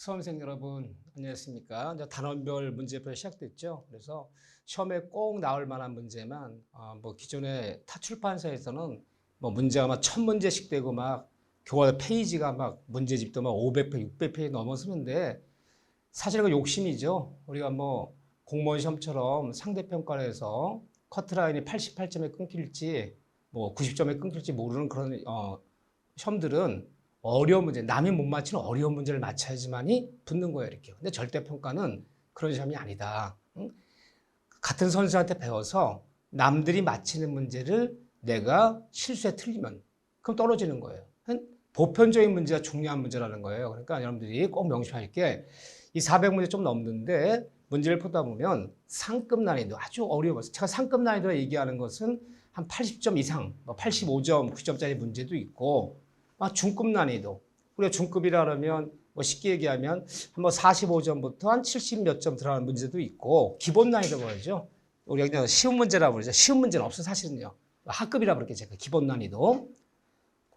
수험생 여러분 안녕하십니까? 이제 단원별 문제표 시작됐죠. 그래서 시험에 꼭 나올 만한 문제만 기존의 타 출판사에서는 문제가 막 1000문제씩 되고 막 교과 페이지가 막 문제집도 막 500페이지, 600페이지 넘어서는데 사실 그 욕심이죠. 우리가 공무원 시험처럼 상대평가를 해서 커트라인이 88점에 끊길지 90점에 끊길지 모르는 그런 시험들은 어려운 문제, 남이 못 맞히는 어려운 문제를 맞춰야지만이 붙는 거예요, 이렇게. 근데 절대평가는 그런 시험이 아니다. 응? 같은 선생한테 배워서 남들이 맞히는 문제를 내가 실수에 틀리면 그럼 떨어지는 거예요. 보편적인 문제가 중요한 문제라는 거예요. 그러니까 여러분들이 꼭 명심할 게 이 400문제 좀 넘는데 문제를 풀다 보면 상급 난이도 아주 어려워요. 제가 상급 난이도 얘기하는 것은 한 80점 이상, 85점, 90점짜리 문제도 있고 중급 난이도. 우리가 중급이라 그러면 쉽게 얘기하면 45점부터 한 70 몇 점 들어가는 문제도 있고 기본 난이도가 그러죠. 우리가 그냥 쉬운 문제라고 그러죠. 쉬운 문제는 없어 사실은요. 하급이라고 그렇게 제가 기본 난이도.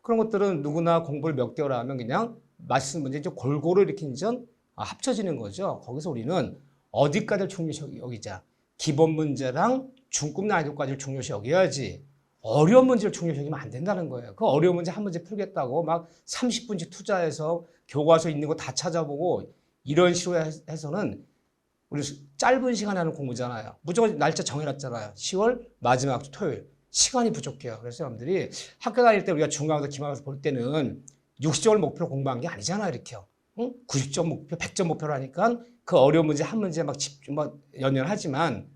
그런 것들은 누구나 공부를 몇 개월 하면 그냥 맞히는 문제 이제 골고루 이렇게 이제 합쳐지는 거죠. 거기서 우리는 어디까지를 중요시 여기자. 기본 문제랑 중급 난이도까지를 중요시 여겨야지. 어려운 문제를 중요시 여기면 안 된다는 거예요. 그 어려운 문제 한 문제 풀겠다고 막 30분씩 투자해서 교과서 있는 거 다 찾아보고 이런 식으로 해서는 우리 짧은 시간에 하는 공부잖아요. 무조건 날짜 정해놨잖아요. 10월 마지막 주 토요일. 시간이 부족해요. 그래서 여러분들이 학교 다닐 때 우리가 중간고사, 기말고사 볼 때는 60점을 목표로 공부한 게 아니잖아요. 이렇게요. 응? 90점 목표, 100점 목표로 하니까 그 어려운 문제 한 문제에 막 집중, 연연하지만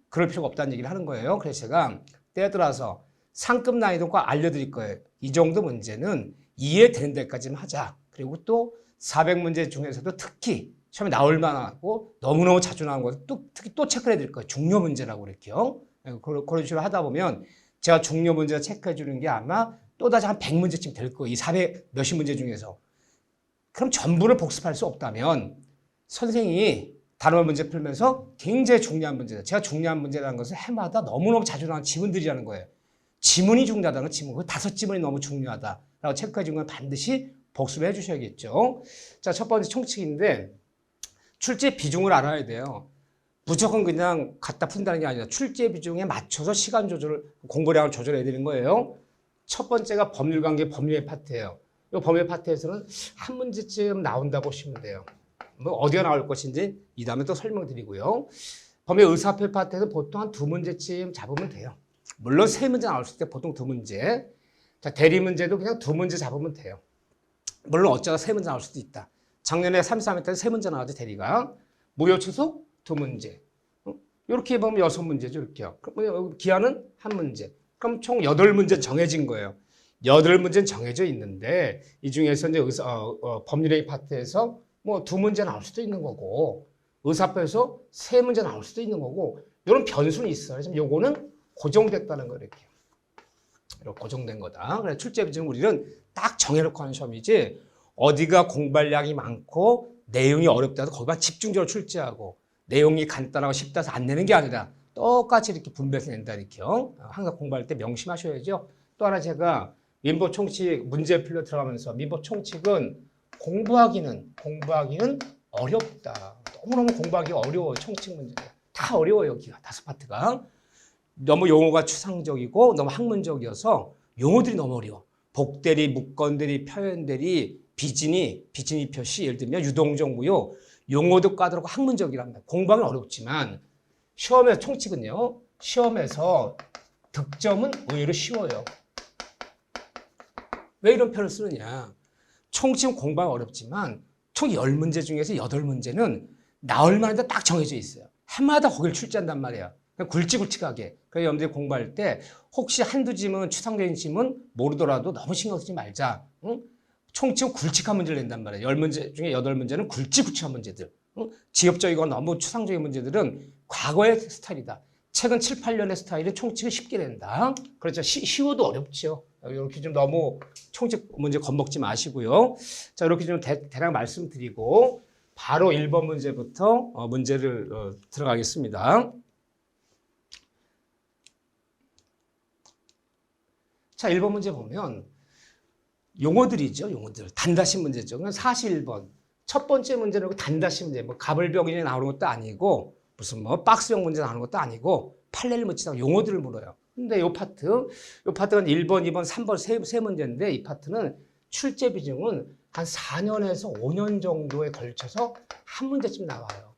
그럴 필요가 없다는 얘기를 하는 거예요. 그래서 제가 때에 따라서 상급 난이도가 알려드릴 거예요. 이 정도 문제는 이해되는 데까지만 하자. 그리고 또 400문제 중에서도 특히 시험에 나올 만하고 너무너무 자주 나온 거 특히 또 체크를 해드릴 거예요. 중요 문제라고 그럴게요. 그런 식으로 하다 보면 제가 중요 문제 체크해 주는 게 아마 또다시 한 100문제쯤 될 거예요. 이 400 몇십 문제 중에서. 그럼 전부를 복습할 수 없다면 선생님이 단원 문제 풀면서 굉장히 중요한 문제다. 제가 중요한 문제라는 것은 해마다 너무너무 자주 나오는 지문들이라는 거예요. 지문이 중요하다는 건 지문. 그 5지문이 너무 중요하다라고 체크해 준 건 반드시 복습해 주셔야겠죠. 자, 첫 번째 총칙인데 출제 비중을 알아야 돼요. 무조건 그냥 갖다 푼다는 게 아니라 출제 비중에 맞춰서 시간 조절을, 공부량을 조절해야 되는 거예요. 첫 번째가 법률관계 법률의 파트예요. 이 법률 파트에서는 한 문제쯤 나온다고 보시면 돼요. 어디가 나올 것인지 이 다음에 또 설명드리고요. 법률 의사표현 파트에서 보통 한 2문제쯤 잡으면 돼요. 물론 3문제 나올 수 있을 때 보통 2문제. 자, 대리 문제도 그냥 2문제 잡으면 돼요. 물론 어쩌다 3문제 나올 수도 있다. 작년에 33회 때 3문제 나왔죠, 대리가. 무효 취소 2문제. 이렇게 보면 6문제죠, 이렇게요. 그럼 기한은 1문제. 그럼 총 8문제 정해진 거예요. 8문제는 정해져 있는데 이 중에서 이제 법률의 파트에서 2문제 나올 수도 있는 거고 의사표에서 3문제 나올 수도 있는 거고 이런 변수는 있어요. 지금 요거는 고정됐다는 거예요. 이렇게 고정된 거다. 그래서 출제 비중은 우리는 딱 정해놓고 하는 시험이지 어디가 공부량이 많고 내용이 어렵다 해서 거기만 집중적으로 출제하고 내용이 간단하고 쉽다 해서 안 내는 게 아니라 똑같이 이렇게 분배해서 낸다 이렇게요. 항상 공부할 때 명심하셔야죠. 또 하나 제가 민법 총칙 문제 풀려 들어가면서 민법 총칙은 공부하기는 어렵다. 너무너무 공부하기 어려워요. 총칙 문제. 다 어려워요. 여기가 5파트가. 너무 용어가 추상적이고 너무 학문적이어서 용어들이 너무 어려워. 복대리, 무건대리, 표현대리, 비진이 표시, 예를 들면 유동적 무효, 용어도 까다롭고 학문적이란 말이에요. 공부하기 어렵지만 시험에서 총칙은요. 시험에서 득점은 의외로 쉬워요. 왜 이런 표현을 쓰느냐. 총칙은 공부하기 어렵지만 총 10문제 중에서 8문제는 나올 만한데 딱 정해져 있어요. 해마다 거기를 출제한단 말이에요. 굵직굵직하게. 그래서 여러분들이 공부할 때 혹시 한두 지문, 추상적인 지문 모르더라도 너무 신경 쓰지 말자. 응? 총칙은 굵직한 문제를 낸단 말이에요. 10문제 중에 8문제는 굵직굵직한 문제들. 응? 지엽적이거나 너무 추상적인 문제들은 과거의 스타일이다. 최근 7, 8년의 스타일은 총칙을 쉽게 낸다. 그렇죠. 쉬워도 어렵죠. 이렇게 좀 너무 총칙 문제 겁먹지 마시고요. 자, 이렇게 좀 대략 말씀드리고 바로 1번 문제부터 문제를 들어가겠습니다. 자, 1번 문제 보면 용어들이죠. 용어들. 단다시 문제죠. 41번. 첫 번째 문제는 단다시 문제, 뭐 가불병이 나오는 것도 아니고 무슨 뭐 박스형 문제 나오는 것도 아니고 판례를 묻지도 용어들을 물어요. 근데 요 파트가 1번, 2번, 3번 세 문제인데 이 파트는 출제 비중은 한 4년에서 5년 정도에 걸쳐서 한 문제쯤 나와요.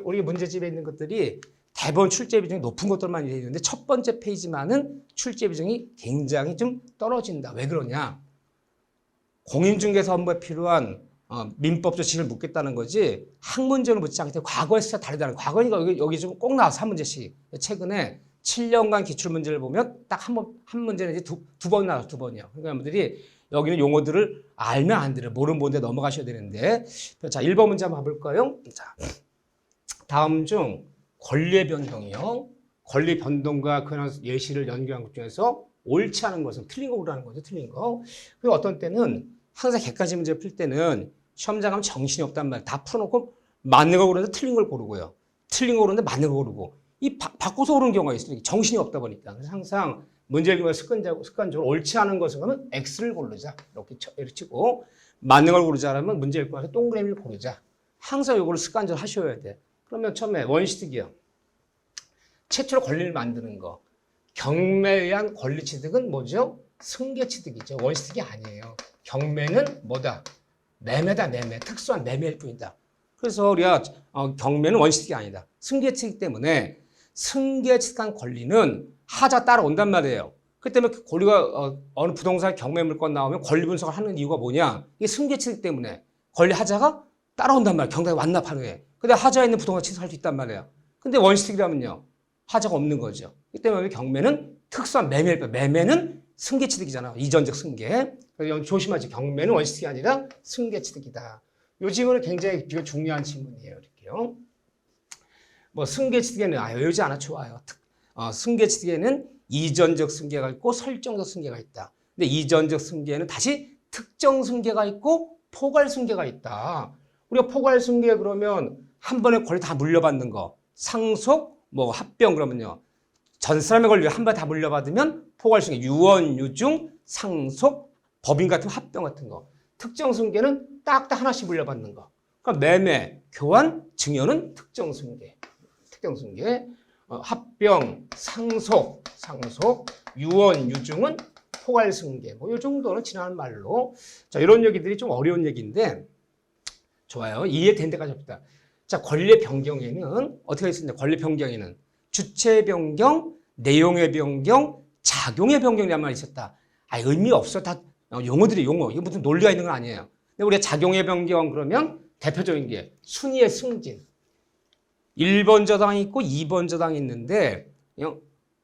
우리 문제집에 있는 것들이 대부분 출제 비중이 높은 것들만 되어 있는데 첫 번째 페이지만은 출제 비중이 굉장히 좀 떨어진다. 왜 그러냐? 공인중개사 업무에 필요한 민법 조치를 묻겠다는 거지 학문적으로 묻지 않기 때문에 과거에 진짜 다르다는 거예요. 과거니까 여기 좀 꼭 나와서 한 문제씩. 최근에 7년간 기출문제를 보면 딱 한 문제는 이제 두 번 나와서 두 번이요. 그러니까 여러분들이 여기는 용어들을 알면 안 돼요. 모르는 본데 넘어가셔야 되는데. 자, 1번 문제 한번 봐볼까요? 자, 다음 중 권리의 변동이요. 권리 변동과 그런 예시를 연구한 것 중에서 옳지 않은 것은 틀린 거 고르라는 거죠. 틀린 거. 그리고 어떤 때는 항상 객관식 문제 풀 때는 시험장 하면 정신이 없단 말이에요. 다 풀어놓고 맞는 걸 고르는데 틀린 걸 고르고요. 틀린 거 고르는데 맞는 걸 고르고. 이 바꿔서 고르는 경우가 있어요. 정신이 없다 보니까. 그래서 항상 문제를 보면 습관적으로 옳지 않은 것은 그러면 X를 고르자. 이렇게 치고 맞는 걸 고르자 하면 문제를 고르면서 동그라미를 고르자. 항상 이걸 습관적으로 하셔야 돼. 그러면 처음에 원시득이요. 최초로 권리를 만드는 거. 경매에 의한 권리 취득은 뭐죠? 승계 취득이죠. 원시득이 아니에요. 경매는 뭐다? 매매다, 매매. 특수한 매매일 뿐이다. 그래서 우리가 경매는 원시득이 아니다. 승계 취득이기 때문에 승계 취득한 권리는 하자 따라온단 말이에요. 그렇기 때문에 권리가 어느 부동산 경매 물건 나오면 권리 분석을 하는 이유가 뭐냐? 이게 승계 취득 때문에 권리 하자가 따라온단 말이에요. 경매에 완납하는 애. 근데 하자에 있는 부동산 취득할 수 있단 말이에요. 근데 원시득이라면요. 하자가 없는 거죠. 이 때문에 경매는 특수한 매매일 뿐. 매매는 승계 취득이잖아. 이전적 승계. 그래서 조심하지. 경매는 원시득이 아니라 승계 취득이다. 이 질문은 굉장히 비교 중요한 질문이에요. 이렇게요. 뭐 승계 취득에는 외우지 않아 좋아요. 승계 취득에는 이전적 승계가 있고 설정적 승계가 있다. 근데 이전적 승계는 다시 특정 승계가 있고 포괄 승계가 있다. 우리가 포괄 승계 그러면 한 번에 권리 다 물려받는 거. 상속, 뭐 합병 그러면요. 전 사람의 권리 한 번에 다 물려받으면 포괄 승계, 유언, 유증, 상속, 법인 같은 합병 같은 거. 특정 승계는 딱딱 하나씩 물려받는 거. 그러니까 매매, 교환, 증여는 특정 승계. 특정 승계. 합병, 상속, 유언, 유증은 포괄 승계. 뭐 이 정도는 지나는 말로. 자, 이런 얘기들이 좀 어려운 얘기인데 좋아요. 이해된 데까지 합시다. 자, 권리 변경에는 어떻게 있습니까? 권리 변경에는 주체 변경, 내용의 변경, 작용의 변경이란 말이 있었다. 의미 없어. 다 용어들이 용어. 이거 무슨 논리가 있는 건 아니에요. 근데 우리가 작용의 변경 그러면 대표적인 게 순위의 승진. 1번 저당이 있고 2번 저당이 있는데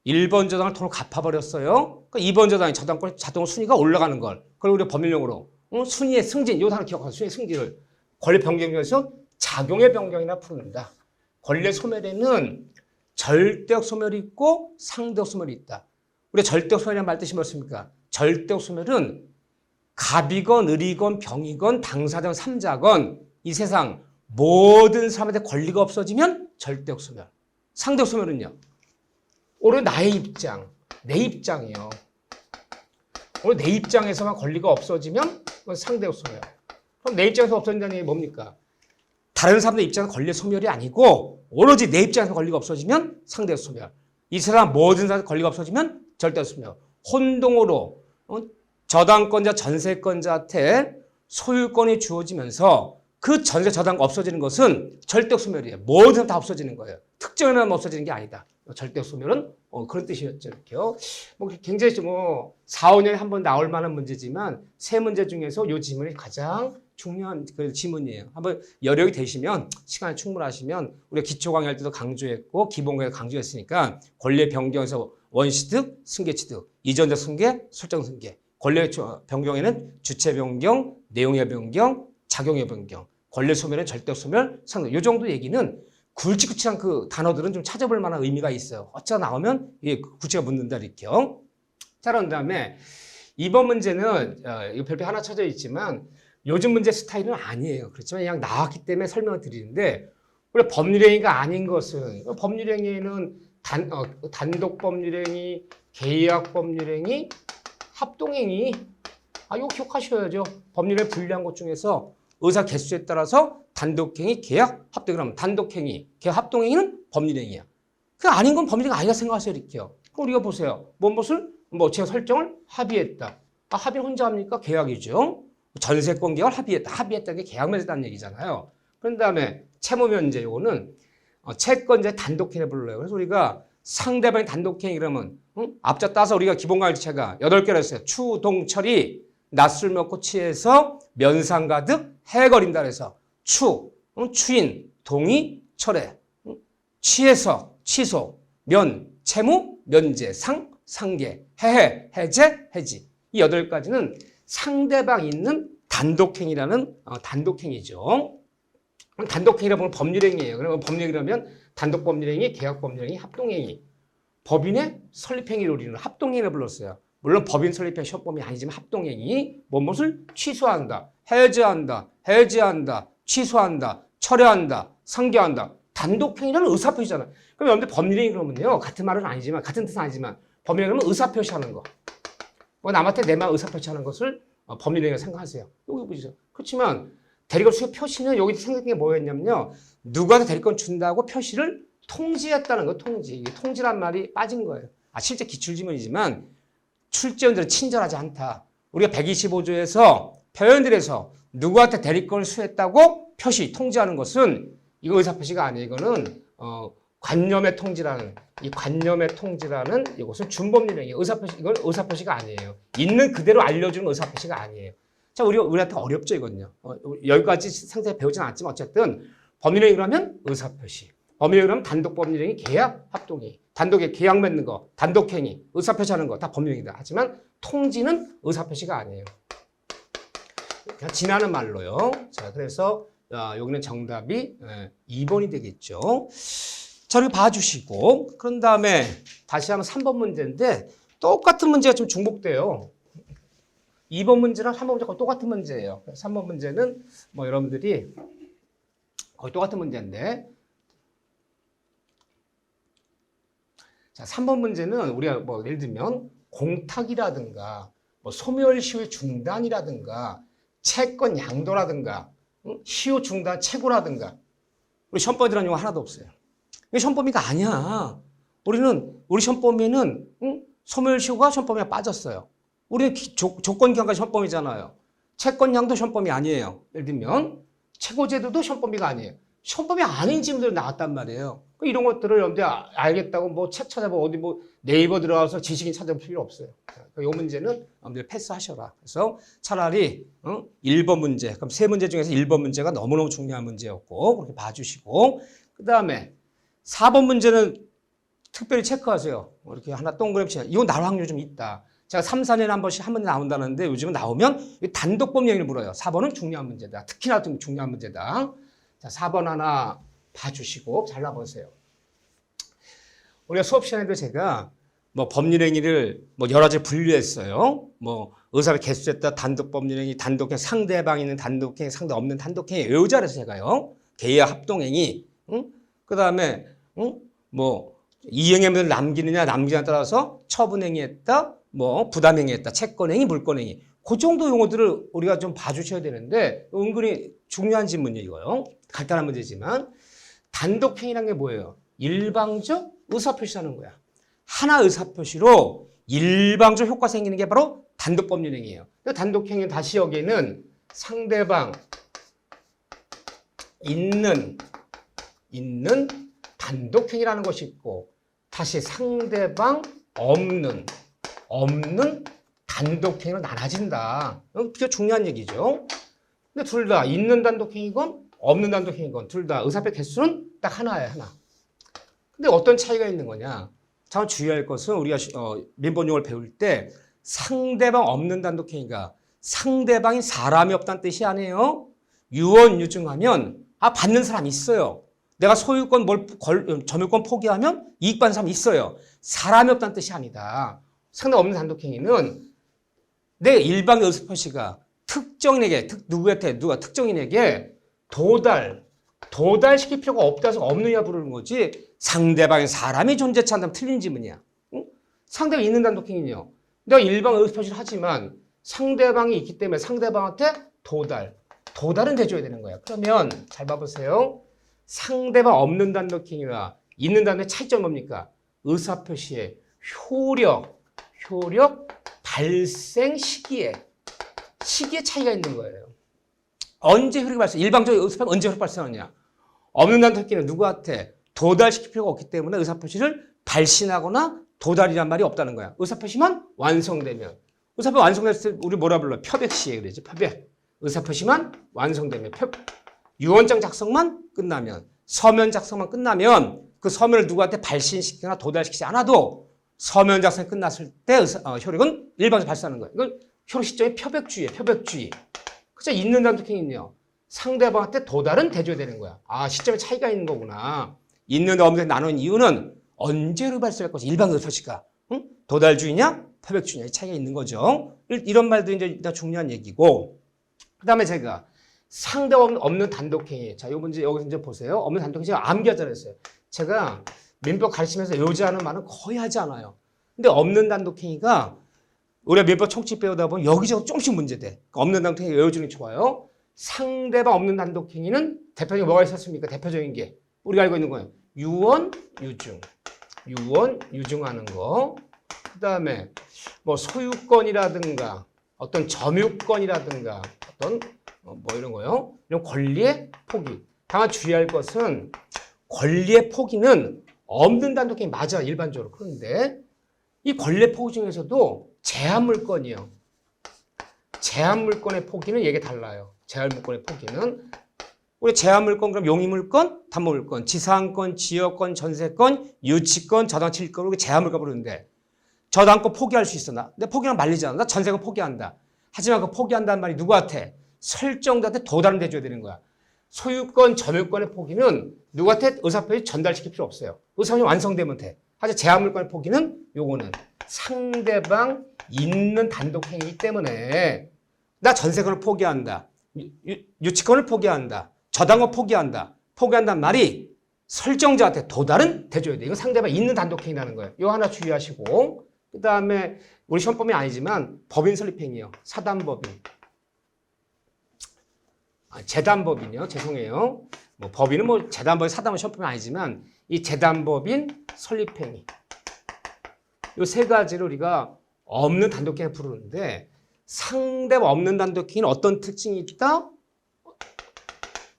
1번 저당을 돈을 갚아버렸어요. 그러니까 2번 저당이 저당권 자동 순위가 올라가는 걸. 그걸 우리가 법률용어로 순위의 승진. 이 단어 기억하세요. 순위의 승진을. 권리 변경 중에서 작용의 변경이나 부른다. 권리 소멸에는 절대적 소멸이 있고 상대적 소멸이 있다. 우리가 절대적 소멸이라는 말 뜻이 무엇입니까? 절대적 소멸은 갑이건 을이건 병이건 당사자건 삼자건 이 세상 모든 사람한테 권리가 없어지면 절대적 소멸. 상대적 소멸은요? 오늘 나의 입장, 내 입장이요. 오늘 내 입장에서만 권리가 없어지면 그건 상대적 소멸. 그럼 내 입장에서 없어진다는 게 뭡니까? 다른 사람들 입장에서 권리 소멸이 아니고 오로지 내 입장에서 권리가 없어지면 상대적 소멸. 이 세상 모든 사람한테 권리가 없어지면 절대적 소멸. 혼동으로 저당권자, 전세권자한테 소유권이 주어지면서 그 전세 저당가 없어지는 것은 절대적 소멸이에요. 모든 사람 다 없어지는 거예요. 특정인만 없어지는 게 아니다. 절대적 소멸은 그런 뜻이었죠. 이렇게요. 뭐 굉장히 4, 5년에 한 번 나올 만한 문제지만 세 문제 중에서 이 질문이 가장 중요한 그 지문이에요. 한번 여력이 되시면 시간이 충분하시면 우리가 기초 강의할 때도 강조했고 기본 강의 강조했으니까 권리의 변경에서 원시득, 승계취득, 이전적 승계, 설정 승계. 권리의 변경에는 주체 변경, 내용의 변경, 작용의 변경, 권리 소멸은 절대 소멸, 상대. 이 정도 얘기는 굵직굵직한 그 단어들은 좀 찾아볼 만한 의미가 있어요. 어쩌다 나오면 이게 구체가 묻는다 이렇게요. 자, 그런 다음에 이번 문제는 이 별표 하나 쳐져 있지만 요즘 문제 스타일은 아니에요. 그렇지만 그냥 나왔기 때문에 설명을 드리는데 우리 법률행위가 아닌 것은 법률행위에는 단독 법률행위, 계약 법률행위, 합동행위. 이거 기억하셔야죠. 법률에 분리한 것 중에서 의사 개수에 따라서 단독행위, 계약, 합동. 그러면 단독행위, 계약, 합동행위는 법률행위야. 그 아닌 건 법률행위 아니라 생각하세요. 이렇게요. 그럼 우리가 보세요. 무엇을 제가 설정을 합의했다. 합의 혼자 합니까? 계약이죠. 전세권 계약을 합의했다. 합의했다는 게 계약 맺었다는 얘기잖아요. 그런 다음에 채무면제 요거는 채권자 단독행위를 불러요. 그래서 우리가 상대방이 단독행위 그러면 앞자 따서 우리가 기본관리체가 8개를 했어요. 추, 동, 철이 낯술 먹고 취해서 면상 가득 해거린다 그래서 추, 추인, 동의, 철회, 취해서, 취소, 면, 채무, 면제, 상, 상계, 해해, 해제, 해지. 이 8가지는 상대방이 있는 단독행위라는 단독행위죠. 단독행위라 보면 법률행위예요. 그러면 법률행위라면 단독법률행위, 계약법률행위, 합동행위. 법인의 설립행위를 우리는 합동행위를 불렀어요. 물론 법인 설립행 시험법이 아니지만 합동행위, 무엇을 취소한다, 해제한다, 취소한다, 철회한다, 상계한다. 단독행위라는 의사표시잖아요. 그럼 여러분들 법률행위 그러면요. 같은 말은 아니지만, 같은 뜻은 아니지만 법률행위 그러면 의사표시하는 거. 남한테 내 말 의사표시하는 것을 법률행위라고 생각하세요. 여기 보시죠. 그렇지만 대리권 수의 표시는 여기 생각한 게 뭐였냐면요. 누구한테 대리권 준다고 표시를 통지했다는 거, 통지. 이게 통지란 말이 빠진 거예요. 실제 기출지문이지만 출제원들은 친절하지 않다. 우리가 125조에서 표현들에서 누구한테 대리권을 수했다고 표시, 통지하는 것은 이거 의사표시가 아니에요. 이거는 관념의 통지라는 이 관념의 통지라는 이것은 준법률행위. 의사표시 이건 의사표시가 아니에요. 있는 그대로 알려주는 의사표시가 아니에요. 자, 우리한테 어렵죠 이건요. 여기까지 상세히 배우진 않았지만 어쨌든 법률행위로 하면 의사표시. 법률행위로 하면 단독법률행위, 계약, 합동행위. 단독에 계약 맺는 거, 단독행위, 의사표시하는 거 다 법률행위다. 하지만 통지는 의사표시가 아니에요. 그냥 지나는 말로요. 자, 그래서 여기는 정답이 2번이 되겠죠. 자, 이렇게 봐주시고 그런 다음에 다시 한번 3번 문제인데 똑같은 문제가 좀 중복돼요. 2번 문제랑 3번 문제가 똑같은 문제예요. 3번 문제는 여러분들이 거의 똑같은 문제인데 자, 3번 문제는 우리가 예를 들면 공탁이라든가 소멸시효의 중단이라든가 채권 양도라든가 시효 중단 최고라든가 우리 시험법에 들어간 용어 하나도 없어요. 이게 시험법이가 아니야. 우리 시험법에는 소멸시효가 시험법에 빠졌어요. 우리는 조건기한과 시험법이잖아요. 채권 양도 시험법이 아니에요. 예를 들면 최고제도도 시험법이가 아니에요. 시험법이 아닌 질문들이 나왔단 말이에요. 이런 것들을 여러분들이 알겠다고 책 찾아보고 어디 네이버 들어가서 지식인 찾아볼 필요 없어요. 이 문제는 여러분들 패스하셔라. 그래서 차라리 1번 문제, 그럼 3문제 중에서 1번 문제가 너무너무 중요한 문제였고 그렇게 봐주시고 그 다음에 4번 문제는 특별히 체크하세요. 이렇게 하나 동그랗게 쳐. 이건 나올 확률이 좀 있다. 제가 3, 4년에 한 번씩 한 번에 나온다는데 요즘은 나오면 단독법령을 물어요. 4번은 중요한 문제다. 특히나 좀 중요한 문제다. 자, 4번 하나 봐주시고 잘라보세요. 우리가 수업 시간에도 제가 법률행위를 여러 가지 분류했어요. 의사를 개수했다, 단독법률행위, 단독행위, 상대방 있는 단독행위, 상대 없는 단독행위 외우자 그래서 제가요. 계약 합동행위, 그 다음에 이행행위를 남기느냐 남기느냐에 따라서 처분행위했다, 부담행위했다, 채권행위, 물권행위. 그 정도 용어들을 우리가 좀 봐주셔야 되는데 은근히 중요한 질문이에요. 이거요. 간단한 문제지만 단독행위란 게 뭐예요? 일방적 의사표시하는 거야. 하나 의사표시로 일방적 효과 생기는 게 바로 단독법률행위예요. 단독행위는 다시 여기는 상대방 있는 단독행위라는 것이 있고 다시 상대방 없는 단독행위로 나눠진다. 그게 중요한 얘기죠. 근데 둘 다 있는 단독행위건 없는 단독행위건 둘 다 의사표시 개수는 딱 하나예요. 하나. 근데 어떤 차이가 있는 거냐? 참 주의할 것은 우리가 민법용어를 배울 때 상대방 없는 단독행위가 상대방이 사람이 없다는 뜻이 아니에요. 유언유증하면 받는 사람이 있어요. 내가 소유권 점유권 포기하면 이익 받는 사람이 있어요. 사람이 없다는 뜻이 아니다. 상대방 없는 단독행위는 내 일방의 의사표시가 특정인에게 특정인에게 도달시킬 필요가 없다 해서 없느냐 부르는 거지 상대방의 사람이 존재치 않다면 틀린 지문이야. 상대방이 있는 단독행위요. 내가 일방의 의사표시를 하지만 상대방이 있기 때문에 상대방한테 도달은 돼줘야 되는 거야. 그러면 잘 봐보세요. 상대방 없는 단독행위와 있는 단독의 차이점은 뭡니까? 의사표시의 효력, 발생 시기에 차이가 있는 거예요. 언제 효력이 발생? 일방적인 의사표시는 언제 효력 발생하느냐? 없는 단독행위는 누구한테 도달시킬 필요가 없기 때문에 의사표시를 발신하거나 도달이란 말이 없다는 거야. 의사표시만 완성되면. 의사표시 완성됐을 때 우리 뭐라 불러? 표백시에 그러지. 표백. 의사표시만 완성되면. 유언장 작성만 끝나면. 서면 작성만 끝나면 그 서면을 누구한테 발신시키거나 도달시키지 않아도 서면 작성이 끝났을 때 효력은 일반적으로 발생하는 거예요. 이건 효력 시점의 표백주의예요. 표백주의. 그죠? 있는 단독행위는요. 상대방한테 도달은 돼줘야 되는 거야. 아, 시점에 차이가 있는 거구나. 있는 없는 나눈 이유는 언제로 발생할 것이 일반 의사표시가 도달주의냐 표백주의냐 차이가 있는 거죠. 이런 말도 이제 일단 중요한 얘기고, 그다음에 제가 상대방 없는 단독행위. 자, 요 문제 여기서 이제 보세요. 없는 단독행위 제가 암기하자고 했어요. 제가 민법 가르치면서 요지하는 말은 거의 하지 않아요. 근데 없는 단독행위가 우리가 민법 총칙 배우다 보면 여기저기 조금씩 문제돼. 없는 단독행위 외워주는 게 좋아요. 상대방 없는 단독행위는 대표적인 뭐가 있었습니까? 대표적인 게 우리가 알고 있는 거예요. 유언, 유증하는 거. 그 다음에 뭐 소유권이라든가 어떤 점유권이라든가 어떤 뭐 이런 거요. 이런 권리의 포기. 다만 주의할 것은 권리의 포기는 없는 단독행위 맞아, 일반적으로. 그런데 이 권리의 포기 중에서도 제한물권이요. 제한물권의 포기는 얘기 달라요. 제한물권의 포기는 우리 제한물권, 그럼 용의물권, 담보물권, 지상권, 지역권, 전세권, 유치권, 저당치권, 이렇게 제한물권 부르는데 저당권 포기할 수 있어. 나. 근데 포기하면 말리잖아. 나 전세권 포기한다. 하지만 그 포기한다는 말이 누구한테? 설정자한테 도달은 돼줘야 되는 거야. 소유권, 점유권의 포기는 누구한테 의사표시 전달시킬 필요 없어요. 의사표시 완성되면 돼. 하지만 제한물권의 포기는 요거는 상대방 있는 단독행위이기 때문에 나 전세권을 포기한다. 유치권을 포기한다. 저당권 포기한다. 포기한다는 말이 설정자한테 도달은 돼줘야 돼. 이건 상대방 있는 단독행위라는 거예요. 이거 하나 주의하시고, 그 다음에 우리 시험법이 아니지만 법인 설립행위요. 사단법인. 재단법인이요. 죄송해요. 뭐 법인은 뭐 재단법인, 사단법인 시험법이 아니지만 이 재단법인 설립행위. 이 세 가지를 우리가 없는 단독행위 부르는데 상대방 없는 단독행위는 어떤 특징이 있다?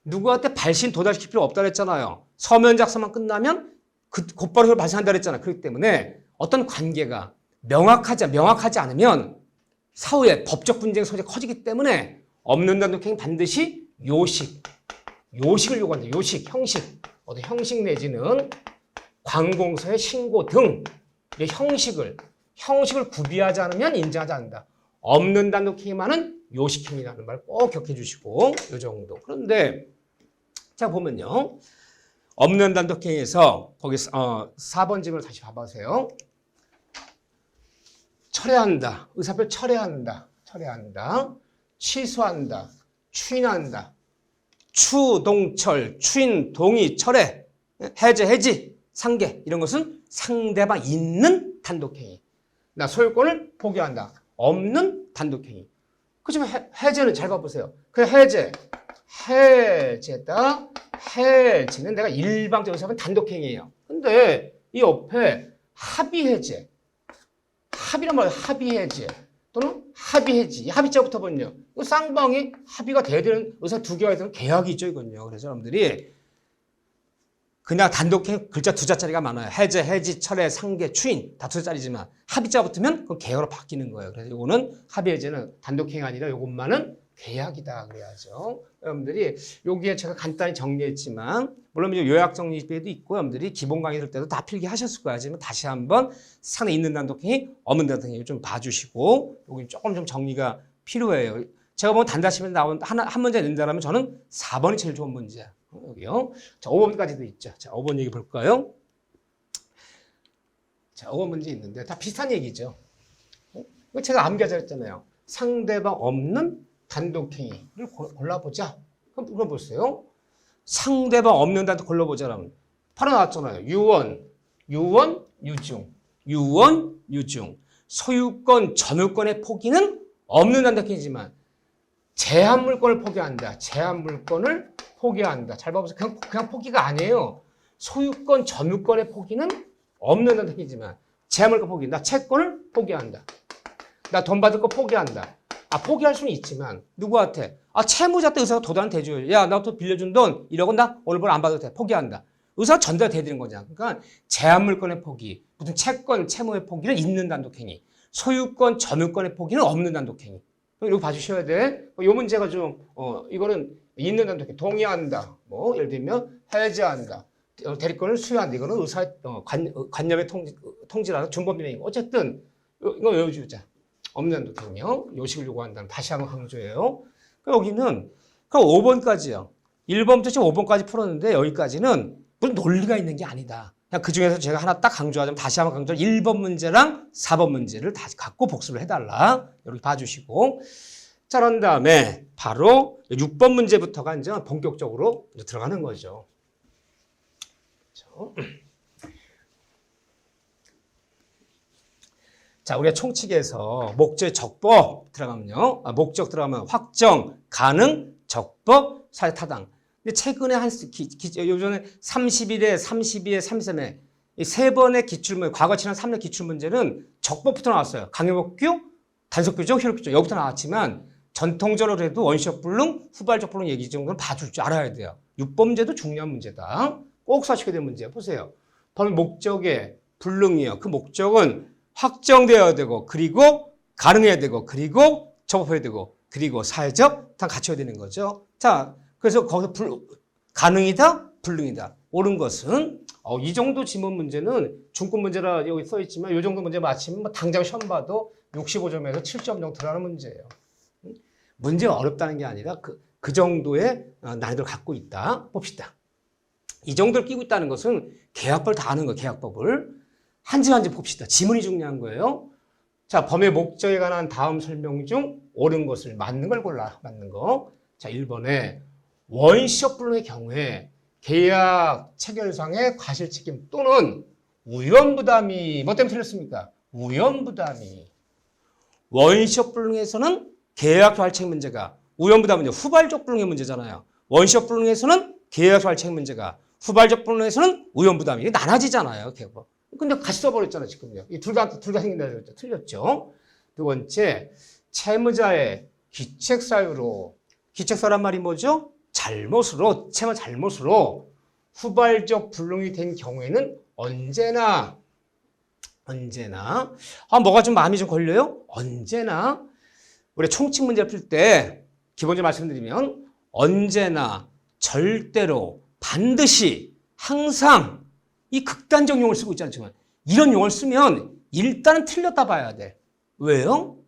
누구한테 발신 도달시킬 필요 없다 그랬잖아요. 서면 작성만 끝나면 곧바로 효력을 발생한다 그랬잖아요. 그렇기 때문에 어떤 관계가 명확하지 않으면 사후에 법적 분쟁 소지가 커지기 때문에 없는 단독행위 반드시 요식을 요구한다. 요식, 형식. 어떤 형식 내지는 관공서의 신고 등 형식을 구비하지 않으면 인정하지 않는다. 없는 단독행위만은 요식행위라는 말 꼭 기억해 주시고, 이 정도. 그런데 자 보면요. 없는 단독행위에서 거기서 4번 질문을 다시 봐보세요. 철회한다. 의사표 철회한다. 취소한다. 추인한다. 추동철, 추인, 동의, 철회, 해지, 상계 이런 것은 상대방 있는 단독행위. 나 소유권을 포기한다. 없는 단독행위. 그렇지만 해제는 잘 봐보세요. 그 해제는 내가 일방적으로 생각하면 단독행위예요. 근데 이 옆에 합의해제. 합의란 말이에요. 합의해제. 또는 합의해지. 합의자부터 보면요. 쌍방이 합의가 돼야 되는 의사 두 개가 되는 계약이 있죠, 이건요. 그래서 여러분들이 그냥 단독행위 글자 두 자짜리가 많아요. 해제, 해지, 철회, 상계, 추인 다 두 자짜리지만 합의자 붙으면 그건 계약으로 바뀌는 거예요. 그래서 이거는 합의해제는 단독행위 아니라 이것만은 계약이다 그래야죠. 여러분들이 여기에 제가 간단히 정리했지만 물론 이제 요약 정리배도 있고 여러분들이 기본 강의 들 때도 다 필기하셨을 거야. 하지만 다시 한번 상에 있는 단독행위, 없는 단독행위 좀 봐주시고 여기 조금 좀 정리가 필요해요. 제가 보면 단다시면 나온 한 문제 낸다라면 저는 4번이 제일 좋은 문제야. 여기요. 자, 5번까지도 있죠. 자, 5번 얘기 볼까요? 자, 5번 문제 있는데 다 비슷한 얘기죠. 제가 암기하자 했잖아요. 상대방 없는 단독행위를 골라보자. 그럼 물어보세요. 상대방 없는 단독 골라보자. 그러면 바로 나왔잖아요. 유언, 유증. 소유권, 점유권의 포기는 없는 단독행위지만 제한 물권을 포기한다. 제한 물권을 포기한다. 잘 봐보세요. 그냥 포기가 아니에요. 소유권, 점유권의 포기는 없는 선택이지만 제한 물권 포기. 나 채권을 포기한다. 나 돈 받을 거 포기한다. 포기할 수는 있지만 누구한테? 채무자한테 의사가 도달은 대줘요. 야, 나 또 빌려준 돈 1억은 나 오늘부로 안 받아도 돼. 포기한다. 의사가 전달돼드리는 거냐. 그러니까 제한 물권의 포기, 무슨 채권, 채무의 포기는 있는 단독행위. 소유권, 점유권의 포기는 없는 단독행위. 이거 봐주셔야 돼. 이 문제가 좀, 이거는 있는 단독행위. 동의한다. 뭐, 예를 들면, 해제한다. 대리권을 수여한다. 이거는 의사, 관념의 통지라서 준법률행위. 어쨌든, 이거 외워주자. 없는 단독행위요. 요식을 요구한다는 다시 한번 강조해요. 여기는, 그럼 5번까지요. 1번부터 지금 5번까지 풀었는데, 여기까지는 무슨 논리가 있는 게 아니다. 그냥 그 중에서 제가 하나 딱 강조하자면 다시 한번 강조. 1번 문제랑 4번 문제를 다시 갖고 복습을 해달라. 이렇게 봐주시고. 자, 그런 다음에 바로 6번 문제부터가 이제 본격적으로 이제 들어가는 거죠. 그렇죠? 자, 우리가 총칙에서 목적의 적법 들어가면요. 목적 들어가면 확정, 가능, 적법, 사회 타당. 근데 최근에 요전에 31회, 32회, 33회 이 세 번의 기출문제, 과거 지난 3년 기출문제는 적법부터 나왔어요. 강요법규, 단속규정, 효력규정 여기부터 나왔지만 전통적으로 해도 원시적 불능, 후발적 불능 얘기 정도는 봐줄 줄 알아야 돼요. 6번 문제도 중요한 문제다. 꼭 사시게 될 문제예요. 보세요. 바로 목적의 불능이에요. 그 목적은 확정되어야 되고 그리고 가능해야 되고 그리고 적법해야 되고 그리고 사회적 다 갖춰야 되는 거죠. 자, 그래서 거기서 가능이다, 불능이다. 옳은 것은 이 정도 지문 문제는 중급 문제라 여기 써 있지만 이 정도 문제 맞히면 뭐 당장 시험 봐도 65점에서 7점 정도 들어가는 문제예요. 문제가 어렵다는 게 아니라 그 정도의 난이도를 갖고 있다. 봅시다. 이 정도를 끼고 있다는 것은 계약법을 다 아는 거예요. 계약법을. 한 지 한 지 봅시다. 지문이 중요한 거예요. 자, 범의 목적에 관한 다음 설명 중 옳은 것을 맞는 걸 골라. 맞는 거. 자, 1번에 원시적 불능의 경우에 계약 체결상의 과실책임 또는 우연부담이 뭐 때문에 틀렸습니까? 우연부담이. 원시적 불능에서는 계약서 할책 문제가 우연부담 문제, 후발적 불능의 문제잖아요. 원시적 불능에서는 계약서 할책 문제가 후발적 불능에서는 우연부담이. 이게 나눠지잖아요. 근데 같이 써버렸잖아요. 지금요. 이 둘 다 생긴다 그랬죠. 틀렸죠. 두 번째, 채무자의 기책사유로. 기책사유란 말이 뭐죠? 잘못으로, 채무 잘못으로 후발적 불능이 된 경우에는 언제나 뭐가 좀 마음이 좀 걸려요? 언제나 우리 총칙 문제를 풀 때 기본적으로 말씀드리면 언제나 절대로 반드시 항상 이 극단적 용어를 쓰고 있지 않지만 이런 용어를 쓰면 일단은 틀렸다 봐야 돼. 왜요?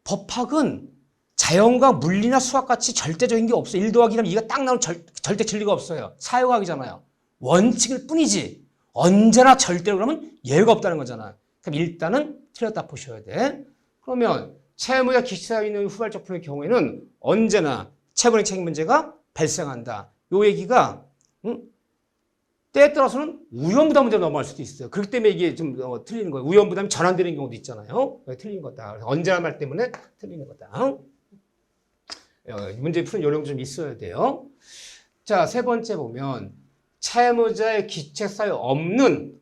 법학은 자연과 물리나 수학같이 절대적인 게 없어요. 1 더하기 2가 딱 나오면 절대 진리가 없어요. 사회과학이잖아요. 원칙일 뿐이지 언제나 절대로 그러면 예외가 없다는 거잖아요. 그럼 일단은 틀렸다 보셔야 돼. 그러면 채무자 기시사유 있는 후발적 불능의 경우에는 언제나 채권의 책임 문제가 발생한다. 요 얘기가 때에 따라서는 우연부담 문제로 넘어갈 수도 있어요. 그렇기 때문에 이게 좀 틀리는 거예요. 우연부담이 전환되는 경우도 있잖아요. 틀린 거다. 그래서 언제나 말 때문에 틀리는 거다. 문제 푸는 요령 좀 있어야 돼요. 자, 세 번째 보면 채무자의 기책사유 없는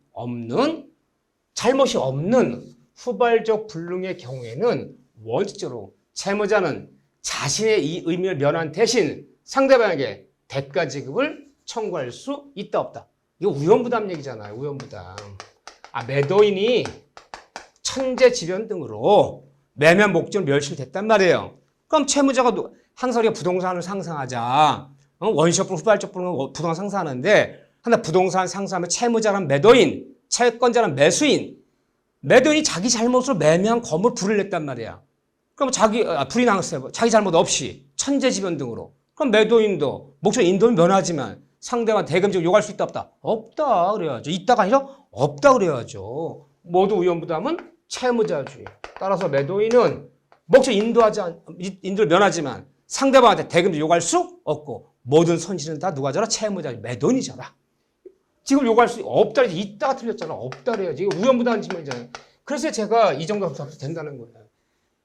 잘못이 없는 후발적 불능의 경우에는 원칙적으로 채무자는 자신의 이 의무를 면한 대신 상대방에게 대가 지급을 청구할 수 있다 없다. 이거 우연부담 얘기잖아요. 우연부담. 매도인이 천재지변 등으로 매매한 목적을 멸실됐단 말이에요. 그럼 채무자가 항상 우리가 부동산을 상상하자. 원시적 불능, 후발적 불능 부동산 상상하는데 하나 부동산 상상하면 채무자란 매도인, 채권자란 매수인. 매도인이 자기 잘못으로 매매한 건물 불을 냈단 말이야. 그럼 불이 나왔어요. 자기 잘못 없이 천재지변 등으로. 그럼 매도인도 목적 인도는 면하지만 상대방 대금적으로 요구할 수 있다 없다? 없다 그래야죠. 있다가 아니라 없다 그래야죠. 모두 우연부담은 채무자주의. 따라서 매도인은 목적 인도를 면하지만 상대방한테 대금적으로 요구할 수 없고 모든 손실은 다 누가 져라? 채무자주의. 매도인이 져라. 지금 요구할 수 없다. 있다가 틀렸잖아. 없다 그래야지. 이거 우연부담 지문이잖아요. 그래서 제가 이 정도 된다는 거예요.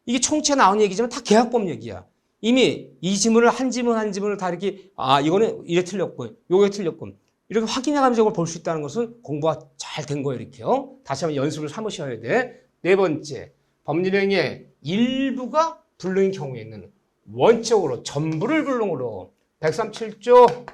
이게 총체에 나온 얘기지만 다 계약법 얘기야. 이미 이 지문을 한 지문을 다 이렇게 이거는 이래 틀렸고 요게 틀렸고 이렇게 확인해가면서 이걸 볼 수 있다는 것은 공부가 잘 된 거예요. 이렇게요. 다시 한번 연습을 삼으셔야 돼. 네 번째, 법률행위의 일부가 불능인 경우에는 원칙적으로 전부를 불능으로 137조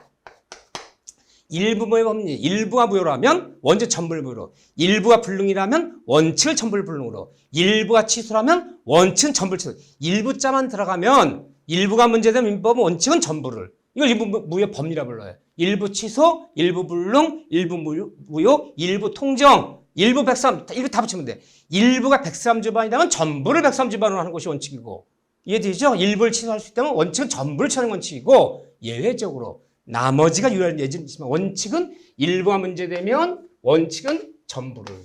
일부의 법리, 일부가 무효라면 원칙 전부를 무효로, 일부가 불능이라면 원칙을 전부를 불능으로, 일부가 취소라면 원칙은 전부를 취소. 일부자만 들어가면 일부가 문제된 민법은 원칙은 전부를. 이걸 일부 무효 법리라 불러요. 일부 취소, 일부 불능, 일부 무효, 일부 통정, 일부 103, 이거 다 붙이면 돼. 일부가 103주반이라면 전부를 103주반으로 하는 것이 원칙이고, 이해되죠? 일부를 취소할 수 있다면 원칙은 전부를 취하는 원칙이고, 예외적으로 나머지가 유효한 예제는 있지만 원칙은 일부가 문제되면 원칙은 전부를.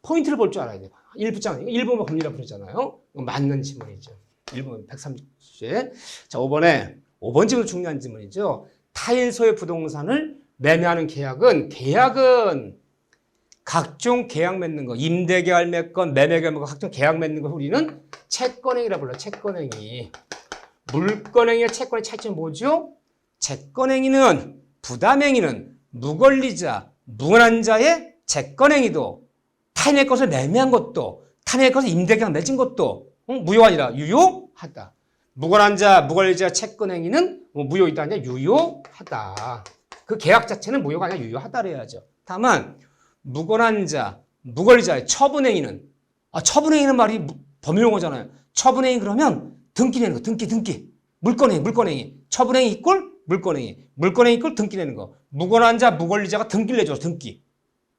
포인트를 볼 줄 알아야 돼요. 일부장, 일부만 법리라 부르잖아요. 맞는 지문이죠. 일부 130주에. 자, 5번 지문 중요한 지문이죠. 타인소의 부동산을 매매하는 계약은 각종 계약 맺는 거, 임대계약 맺건 매매계약 맺건 각종 계약 맺는 거 우리는 채권행위라 불러요. 채권행위. 물권행위와 채권의 차이점은 뭐죠? 채권행위는 부담행위는 무권리자, 무관한 자의 채권행위도 타인의 것을 매매한 것도 타인의 것을 임대계약 맺은 것도 무효가 아니라 유효하다. 무관한 자, 무권리자 채권행위는 무효이다 아니라 유효하다. 그 계약 자체는 무효가 아니라 유효하다 그래야죠. 다만 무관한 자, 무권리자의 처분행위는 처분행위는 말이 법률용어잖아요. 처분행위 그러면 등기 내는 거, 등기. 물권행위. 처분행위 이꼴 물권행위 이꼴 등기 내는 거. 무관한 자, 무권리자가 등기를 내줘서 등기.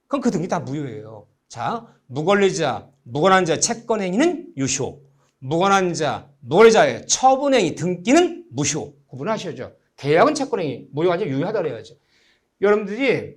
그럼 그 등기 다 무효예요. 자, 무권리자, 무관한 자 채권행위는 유효. 무관한 자, 무권리자의 처분행위 등기는 무효. 구분하셔야죠. 계약은 채권행위, 무효가 아니라 유효하다 그래야죠. 여러분들이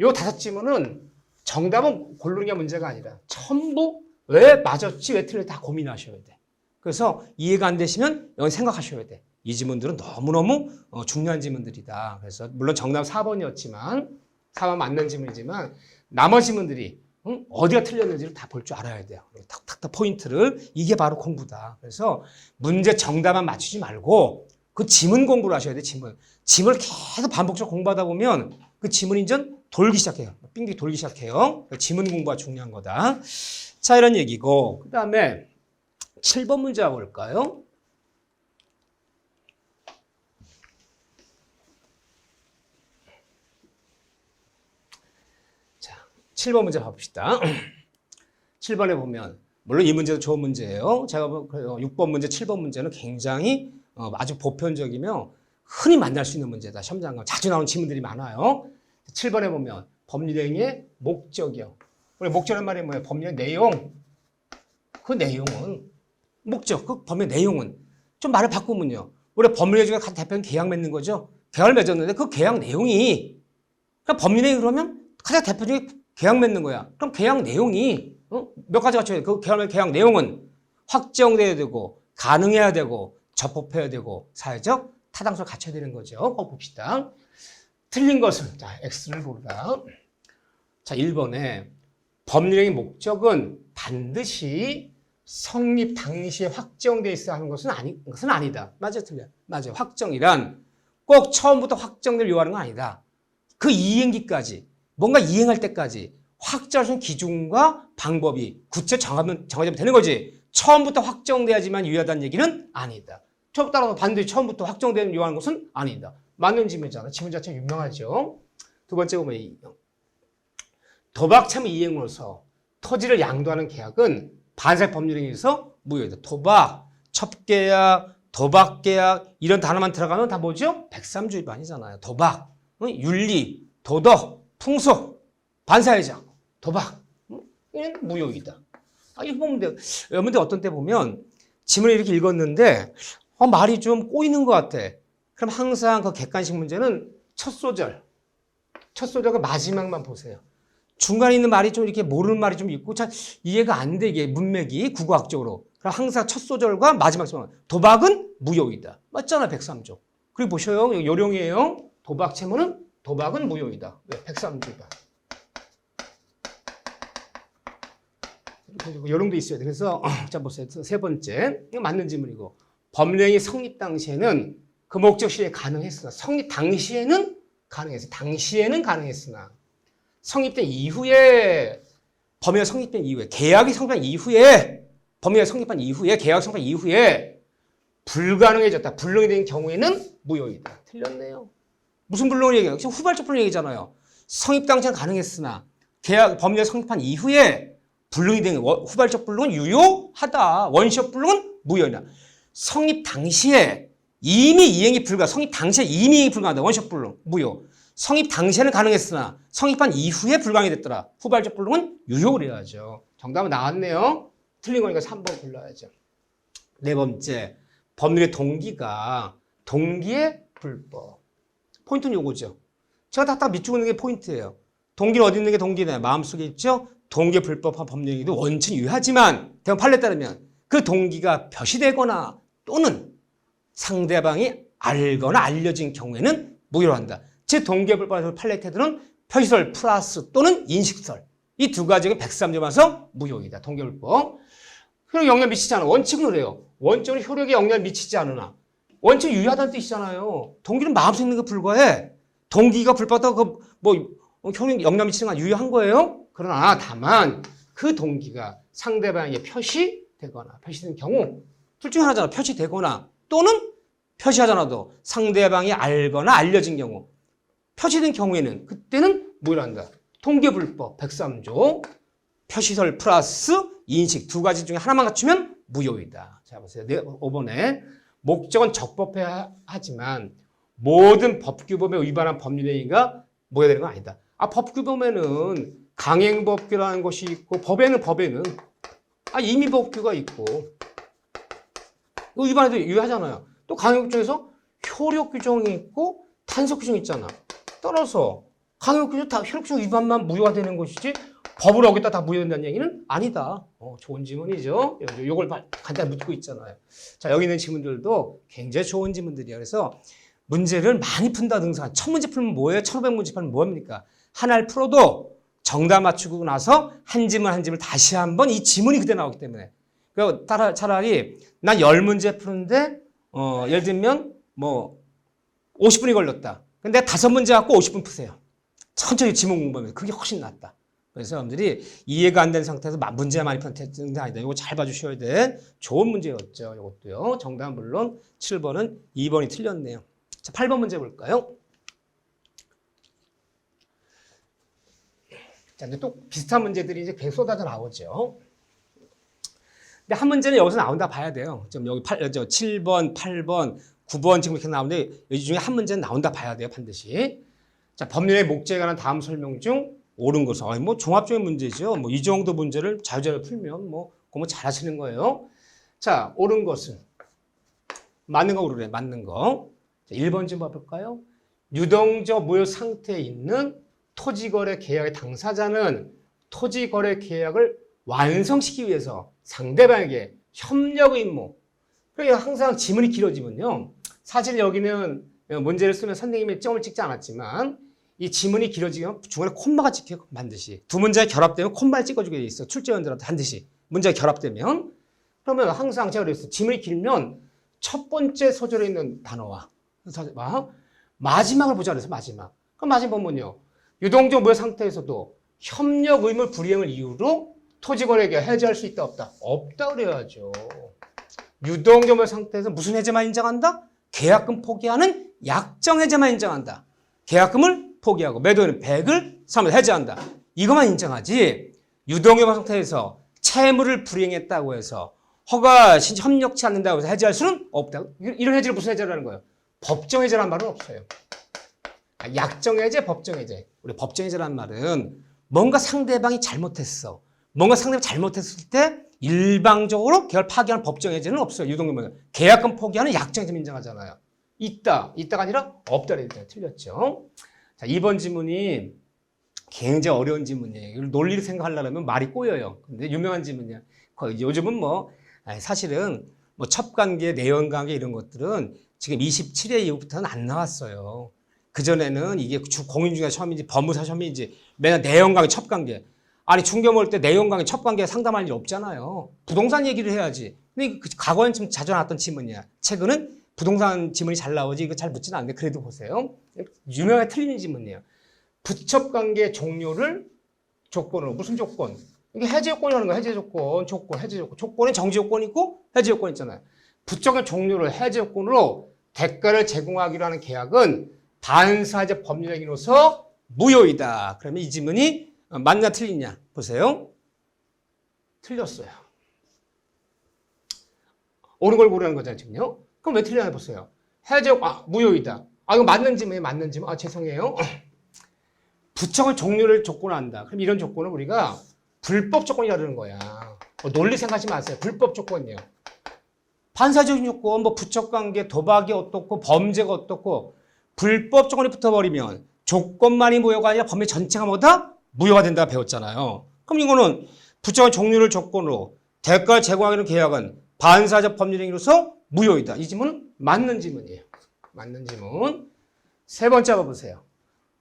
요 5지문은 정답은 고르는 게 문제가 아니라 전부 왜 맞았지, 왜 틀렸지 다 고민하셔야 돼. 그래서 이해가 안 되시면 여기 생각하셔야 돼. 이 지문들은 너무너무 중요한 지문들이다. 그래서 물론 정답 4번이었지만 4번 맞는 지문이지만 나머지 지문들이 어디가 틀렸는지를 다 볼 줄 알아야 돼요. 탁탁탁 포인트를. 이게 바로 공부다. 그래서 문제 정답만 맞추지 말고 그 지문 공부를 하셔야 돼. 지문을 계속 반복적으로 공부하다 보면 그 지문이 전 돌기 시작해요. 빙빙 돌기 시작해요. 지문 공부가 중요한 거다. 자, 이런 얘기고 그 다음에 7번 문제 볼까요? 자, 7번 문제 봐봅시다. 7번에 보면 물론 이 문제도 좋은 문제예요. 제가 6번 문제, 7번 문제는 굉장히 아주 보편적이며 흔히 만날 수 있는 문제다. 시험장 가면 자주 나오는 지문들이 많아요. 7번에 보면 법률행위의 목적이요. 우리 목적이란 말이 뭐예요? 법률의 내용. 그 내용은 목적, 그 법률 내용은 좀 말을 바꾸면요. 우리 법률행위 중에 가장 대표적인 계약 맺는 거죠. 계약을 맺었는데 그 계약 내용이 그러니까 법률행위 그러면 가장 대표적인 계약 맺는 거야. 그럼 계약 내용이 몇 가지 갖춰야 돼. 그 계약 내용은 확정돼야 되고 가능해야 되고 적법해야 되고 사회적 타당성을 갖춰야 되는 거죠. 꼭 봅시다. 틀린 것은 자 X를 고르라. 자 1번에 법률행위 목적은 반드시 성립 당시에 확정돼 있어야 하는 것은 아니다. 맞아요, 틀려요. 맞아요. 확정이란 꼭 처음부터 확정될 요하는 건 아니다. 그 이행기까지 뭔가 이행할 때까지 확정하신 기준과 방법이 구체 정하면 되는 거지. 처음부터 확정돼야지만 유효하다는 얘기는 아니다. 따라서 반드시 처음부터 확정되는 요하는 것은 아니다. 맞는 지문이잖아. 지문 자체가 유명하죠. 두 번째 보면 도박참 이행으로서 토지를 양도하는 계약은 반사의 법률행위에서 무효이다. 도박, 첩계약, 도박계약 이런 단어만 들어가면 다 뭐죠? 103조 위반이잖아요. 도박, 윤리, 도덕, 풍속, 반사회적, 도박 이는 무효이다. 이렇게 보면 돼요. 여러분들 어떤 때 보면 지문을 이렇게 읽었는데 말이 좀 꼬이는 것 같아. 그럼 항상 그 객관식 문제는 첫 소절과 마지막만 보세요. 중간에 있는 말이 좀 이렇게 모르는 말이 좀 있고 잘 이해가 안 되게 문맥이 국어학적으로. 그럼 항상 첫 소절과 마지막 소절. 도박은 무효이다. 맞잖아 103조. 그리고 보셔요. 요령이에요. 도박 채무는 도박은 무효이다. 왜? 103조 위반. 요령도 있어야 돼. 그래서 자 보세요. 세 번째. 이거 맞는 질문이고. 법령이 성립 당시에는 그 목적 시에 가능했으나 성립 당시에는 가능했어. 당시에는 가능했으나 성립된 이후에 법령이 성립된 이후에 계약이 성립한 이후에 법령이 성립한 이후에 계약 성립한 이후에 불가능해졌다. 불능이 된 경우에는 무효이다. 틀렸네요. 무슨 불능을 얘기해요? 지금 후발적 불능 얘기잖아요. 성립 당시에는 가능했으나 계약 법령이 성립한 이후에 불능이 된 후발적 불능은 유효하다. 원시적 불능은 무효이다. 성립 당시에 이미 이행이 불가. 성립 당시에 이미 이행이 불가하다. 원시적 불능 무효. 성립 당시에는 가능했으나 성립한 이후에 불가능이 됐더라. 후발적 불능은 유효를 해야죠. 정답은 나왔네요. 틀린 거니까 3번 골라야죠. 네 번째, 법률의 동기가 동기의 불법. 포인트는 요거죠. 제가 딱 밑주고 있는 게 포인트예요. 동기는 어디 있는 게 동기냐? 마음속에 있죠? 동기의 불법한 법령에도 원칙은 유효하지만 대원 판례에 따르면 그 동기가 표시되거나 또는 상대방이 알거나 알려진 경우에는 무효로 한다. 즉 동기의 불법한 판례 태도는 표시설 플러스 또는 인식설. 이 두 가지가 103점에서 무효이다. 동기의 불법. 효력에 영향을 미치지 않아. 원칙은 그래요. 원칙은 효력에 영향을 미치지 않으나. 원칙은 유효하다는 뜻이잖아요. 동기는 마음속에 있는 게 불과해. 동기가 불법하다고 효력에 영향을 미치는 건 유효한 거예요. 그러나 다만 그 동기가 상대방에게 표시되거나 표시된 경우 둘 중에 하나잖아. 표시되거나 또는 표시하지 않아도 상대방이 알거나 알려진 경우 표시된 경우에는 그때는 무효로 한다. 동기불법 103조 표시설 플러스 인식 두 가지 중에 하나만 갖추면 무효이다. 자 보세요. 5번에 목적은 적법해야 하지만 모든 법규범에 위반한 법률행위가 뭐가 되는 건 아니다. 법규범에는 강행법규라는 것이 있고 법에는 이미 법규가 있고 이거 위반해도 유효하잖아요. 또 강행법 중에서 효력 규정이 있고 탄속 규정이 있잖아. 따라서 강행법 규정 다 효력 규정 위반만 무효가 되는 것이지 법을 어겼다 다 무효된다는 얘기는 아니다. 좋은 질문이죠. 이걸 간단히 묻고 있잖아요. 자 여기 있는 질문들도 굉장히 좋은 질문들이에요. 그래서 문제를 많이 푼다 등산. 1000문제 풀면 뭐예요? 1500문제 풀면 뭐합니까? 하나를 풀어도 정답 맞추고 나서 한 질문 한 질문 다시 한번 이 지문이 그때 나오기 때문에 그러니까 차라리 난 10문제 푸는데 예를 들면 50분이 걸렸다. 근데 5문제 갖고 50분 푸세요. 천천히 지문 공부하면 그게 훨씬 낫다. 그래서 여러분들이 이해가 안 되는 상태에서 문제 많이 푸는 게 아니다. 이거 잘 봐주셔야 돼. 좋은 문제였죠. 이것도요. 정답은 물론 7번은 2번이 틀렸네요. 자, 8번 문제 볼까요? 자, 근데 또 비슷한 문제들이 이제 계속 쏟아져 나오죠. 근데 한 문제는 여기서 나온다 봐야 돼요. 지금 여기 7번, 8번, 9번 지금 이렇게 나오는데 이 중에 한 문제는 나온다 봐야 돼요. 반드시. 자, 법률의 목적에 관한 다음 설명 중 옳은 것은 종합적인 문제죠. 이 정도 문제를 자유자재로 풀면 공부 잘 하시는 거예요. 자, 옳은 것은 맞는 거 그래. 맞는 거. 자, 1번 좀 봐볼까요? 유동적 무효 상태에 있는 토지거래 계약의 당사자는 토지거래 계약을 완성시키기 위해서 상대방에게 협력 의무. 그러니까 항상 지문이 길어지면요. 사실 여기는 문제를 쓰면 선생님이 점을 찍지 않았지만 이 지문이 길어지면 중간에 콤마가 찍혀요. 반드시. 두 문제가 결합되면 콤마를 찍어주게 돼 있어. 출제원들한테 반드시. 문제가 결합되면. 그러면 항상 제가 그랬어요. 지문이 길면 첫 번째 소절에 있는 단어와 마지막을 보자 그래서 마지막. 그럼 마지막 보면요. 유동적 무효 상태에서도 협력 의무 불이행을 이유로 토지거래가 해제할 수 있다 없다? 없다 그래야죠. 유동적 무효 상태에서 무슨 해제만 인정한다? 계약금 포기하는 약정 해제만 인정한다. 계약금을 포기하고 매도인은 100을 해제한다. 이것만 인정하지 유동적 무효 상태에서 채무를 불이행했다고 해서 허가 협력치 않는다고 해서 해제할 수는 없다. 이런 해제를 무슨 해제를 하는 거예요? 법정 해제라는 말은 없어요. 약정 해제, 법정 해제. 우리 법정 해제라는 말은 뭔가 상대방이 잘못했어. 뭔가 상대방이 잘못했을 때 일방적으로 계약을 파기하는 법정 해제는 없어요. 유동규모는. 계약금 포기하는 약정 해제 인정하잖아요. 있다가 아니라 없다. 틀렸죠. 자, 2번 지문이 굉장히 어려운 지문이에요. 논리를 생각하려면 말이 꼬여요. 근데 유명한 지문이야. 요즘은 사실은 첩관계, 내연관계 이런 것들은 지금 27회 이후부터는 안 나왔어요. 그전에는 이게 공인중개사 시험인지 법무사 시험인지 맨날 내연관계, 첩관계. 아니 중개 모을 때 내용 관계, 첫 관계 상담할 일 없잖아요. 부동산 얘기를 해야지. 근데 과거엔 좀 자주 나왔던 지문이야. 최근은 부동산 지문이 잘 나오지 이거 잘 묻지는 않는데 그래도 보세요. 유명하게 틀리는 지문이에요. 부첩 관계 종료를 조건으로 무슨 조건? 이게 해제 조건이라는 거야. 해제 조건, 해제 조건. 조건에 정지 조건 있고 해제 조건 있잖아요. 부첩의 종료를 해제 조건으로 대가를 제공하기로 하는 계약은 반사적 법률행위로서 무효이다. 그러면 이 지문이 맞냐 틀리냐 보세요. 틀렸어요. 옳은 걸 고르는 거잖아요, 지금요. 그럼 왜 틀리냐 보세요. 해제 무효이다. 이거 맞는 지문이에요, 맞는 지문. 죄송해요. 부청의 종료를 조건한다. 그럼 이런 조건은 우리가 불법 조건이라는 거야. 논리 생각하지 마세요. 불법 조건이요. 반사적인 조건, 부처 관계, 도박이 어떻고, 범죄가 어떻고, 불법 조건이 붙어버리면 조건만이 무효가 아니라 범죄 전체가 뭐다? 무효가 된다 배웠잖아요. 그럼 이거는 부처의 종료를 조건으로 대가를 제공하기로 계약은 반사적 법률행위로서 무효이다. 이 지문은 맞는 지문이에요. 맞는 지문. 세 번째 봐보세요.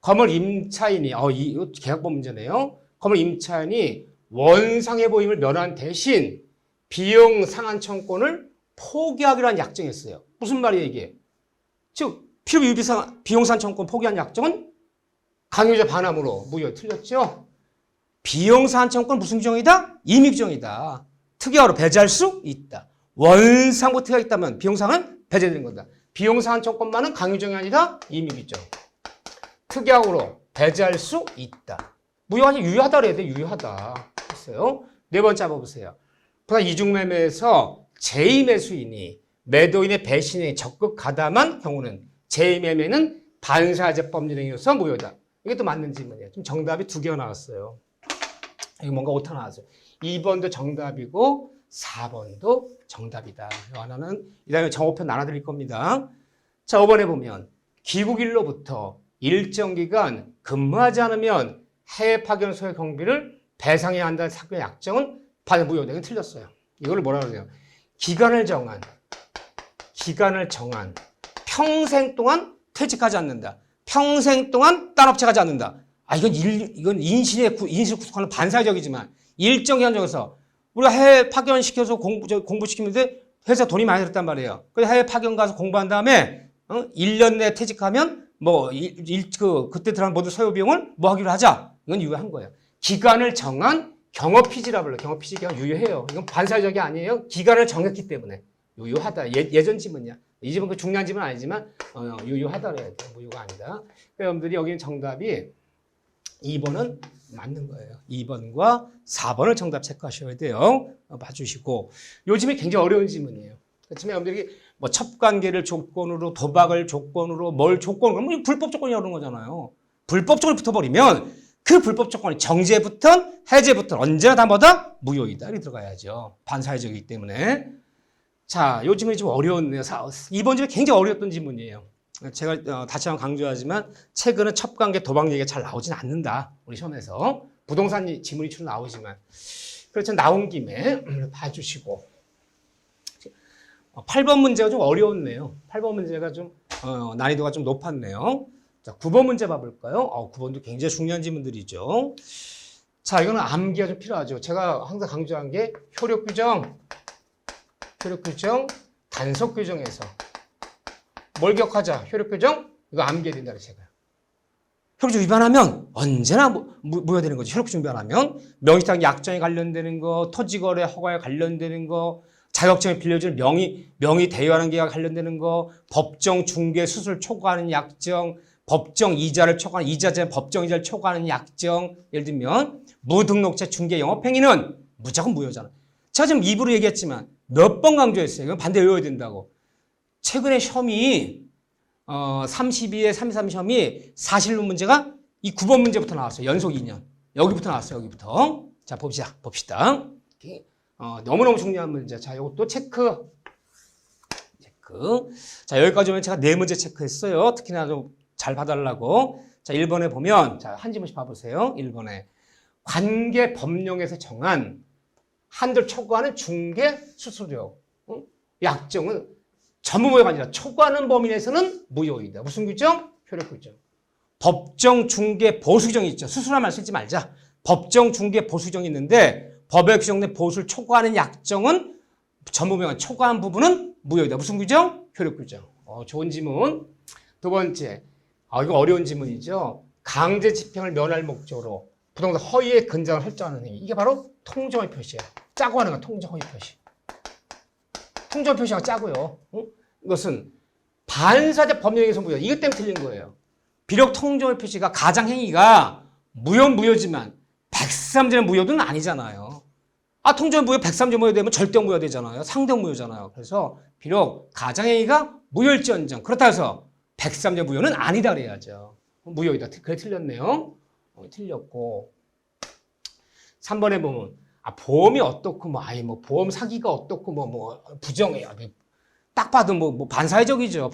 건물 임차인이, 이거 계약법 문제네요. 건물 임차인이 원상의 보임을 면한 대신 비용 상한 청구권을 포기하기로 한 약정했어요. 무슨 말이에요, 이게? 즉, 비용 상한 청구권 포기한 약정은 강요자 반함으로 무효. 틀렸죠? 비용 상한 청구권 무슨 규정이다? 임의 규정이다. 특약으로 배제할 수 있다. 원상부 특약이 있다면 비용 상은 배제되는 거다. 비용 상한 청구권만은 강요정이 아니라 임의 규정. 특약으로 배제할 수 있다. 무효가 아니라 유효하다 그래야 돼. 유효하다. 했어요. 네 번째 봐보세요. 부산 이중매매에서 제2매수인이 매도인의 배신에 적극 가담한 경우는 제2매매는 반사적 법률행위로서 무효다. 이게 또 맞는 질문이에요. 좀 정답이 두 개가 나왔어요. 이거 뭔가 오타 나왔어요. 2번도 정답이고 4번도 정답이다. 하나는 이 다음에 정오편 나눠드릴 겁니다. 자, 5번에 보면 귀국일로부터 일정 기간 근무하지 않으면 해외 파견 소요 경비를 배상해야 한다는 사건의 약정은 반대 무효다. 이건 틀렸어요. 이걸 뭐라 그러냐. 기간을 정한 평생 동안 퇴직하지 않는다. 평생 동안 딴 업체 가지 않는다. 이건 인신을 구속하는 반사적이지만 일정 기간 중에서 우리가 해외 파견시켜서 공부시키는데 회사 돈이 많이 들었단 말이에요. 그래서 해외 파견 가서 공부한 다음에 1년 내에 퇴직하면 그때 들어간 모든 소요 비용을 하기로 하자. 이건 유효한 거예요. 기간을 정한 경업피지라 불러요. 경업피지 기간 유효해요. 이건 반사적이 아니에요. 기간을 정했기 때문에 유효하다. 예전 지문이야. 이 지문 그 중요한 지문은 아니지만 유효하다 그래야 돼. 무효가 아니다. 여러분들이 여기는 정답이 2번은 맞는 거예요. 2번과 4번을 정답 체크하셔야 돼요. 봐주시고 요즘에 굉장히 어려운 지문이에요. 그렇지만 여러분들이 첩관계를 조건으로 도박을 조건으로 뭘 조건으로 불법 조건이라고 그러는 거잖아요. 불법 조건이 붙어버리면 그 불법 조건이 정제부터 해제부터 언제나 다 뭐다? 무효이다. 이렇게 들어가야죠. 반사회적이기 때문에. 자, 요 지문이 좀 어려웠네요. 2번 지문이 굉장히 어려웠던 지문이에요. 제가 다시 한번 강조하지만 최근은 첩관계 도박 얘기가 잘 나오진 않는다. 우리 시험에서. 부동산 지문이 주로 나오지만. 그렇죠. 나온 김에 봐주시고. 8번 문제가 좀 어려웠네요. 8번 문제가 좀 난이도가 좀 높았네요. 자, 9번 문제 봐볼까요? 9번도 굉장히 중요한 지문들이죠. 자, 이거는 암기가 좀 필요하죠. 제가 항상 강조한 게 효력 규정, 단속 규정에서 뭘 기억하자? 효력 규정? 이거 암기해야 된다, 제가. 효력 규정 위반하면 언제나 무효되는 거지. 효력 규정 위반하면 명의상 약정에 관련되는 거, 토지거래 허가에 관련되는 거, 자격증을 빌려주는 명의 대여하는 계약 관련되는 거, 법정 중개 수수를 초과하는 약정, 법정 이자를 초과하는 이자제 법정 이자를 초과하는 약정. 예를 들면 무등록제 중개 영업행위는 무조건 무효잖아. 제가 지금 입으로 얘기했지만 몇 번 강조했어요. 이건 반대 외워야 된다고. 최근에 시험이 32회 33 시험이 사실론 문제가 이 9번 문제부터 나왔어요. 연속 2년. 여기부터 나왔어요. 여기부터. 자, 봅시다. 너무너무 중요한 문제. 자, 이것도 체크. 자, 여기까지 오면 제가 4문제 체크했어요. 특히나 좀 잘 봐달라고. 자, 1번에 보면, 자, 한 지문씩 봐보세요. 1번에. 관계 법령에서 정한 한도를 초과하는 중개 수수료. 약정은 전부 무효가 아니라 초과하는 범위 내에서는 무효이다. 무슨 규정? 효력 규정. 법정 중개 보수 규정이 있죠. 수수료만 쓰지 말자. 법정, 중개, 보수정이 있는데 법에 규정된 보수를 초과하는 약정은 전부명한 초과한 부분은 무효이다. 무슨 규정? 효력 규정. 좋은 지문. 두 번째, 이거 어려운 지문이죠. 강제 집행을 면할 목적으로 부동산 허위의 근저당을 설정하는 행위. 이게 바로 통정의 표시예요. 짜고 하는 건 통정 허위 표시. 통정 표시가 짜고요. 이것은 반사적 법령에서 무효. 이것 때문에 틀린 거예요. 비록 통정의 표시가 가장행위가 무효지만 103조의 무효는 아니잖아요. 통정의 무효 103조 무효 되면 절대 무효 되잖아요. 상대 무효잖아요. 그래서 비록 가장행위가 무효일지언정 그렇다 해서 103조 무효는 아니다 그래야죠. 무효이다. 그래 틀렸네요. 틀렸고 3번에 보면 보험이 어떻고 보험 사기가 어떻고 부정해요. 딱 봐도 반사회적이죠.